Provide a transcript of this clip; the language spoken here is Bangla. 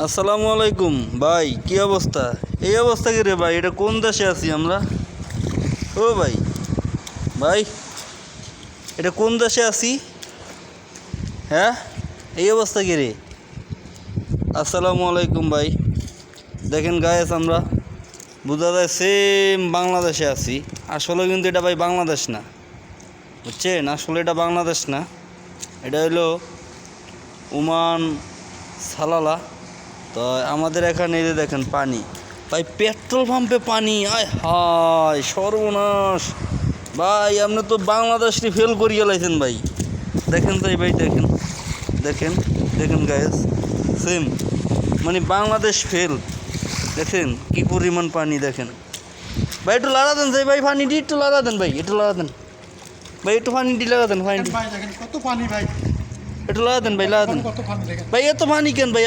আসসালামু আলাইকুম ভাই, কি অবস্থা? এই অবস্থা কি রে ভাই? এটা কোন দেশে আছি আমরা? ও ভাই, ভাই এটা কোন দেশে আছি? হ্যাঁ, এই অবস্থা কি রে? আসসালামু আলাইকুম ভাই। দেখেন গায়েস, আমরা বোঝা যায় সেম বাংলাদেশে আছি। আসলে কিন্তু এটা ভাই বাংলাদেশ না, বুঝছেন? আসলে এটা বাংলাদেশ না, এটা হলো ওমান সালালা। তো আমাদের এখানে এই যে দেখেন পানি, ভাই পেট্রোল পাম্পে পানি, আয় হায় সর্বনাশ! ভাই আপনি তো বাংলাদেশকে ফেল করিয়ে লাইছেন ভাই। দেখেন তাই ভাই, দেখেন দেখেন দেখেন গায়েস, সেম মানে বাংলাদেশ ফেল। দেখেন কি পরিমাণ পানি, দেখেন ভাই। একটু লাড়া দেন ভাই, পানিটি একটু লাড়া দেন ভাই, একটু লাড়া দেন ভাই, একটু পানিটি লাগা দেন, পানিটি ভাই দেখেন কত পানি ভাই, একটু লাগা দেন ভাই, লাগা দেন কত পানি দেখেন। ভাই। এত পানি কেন ভাই?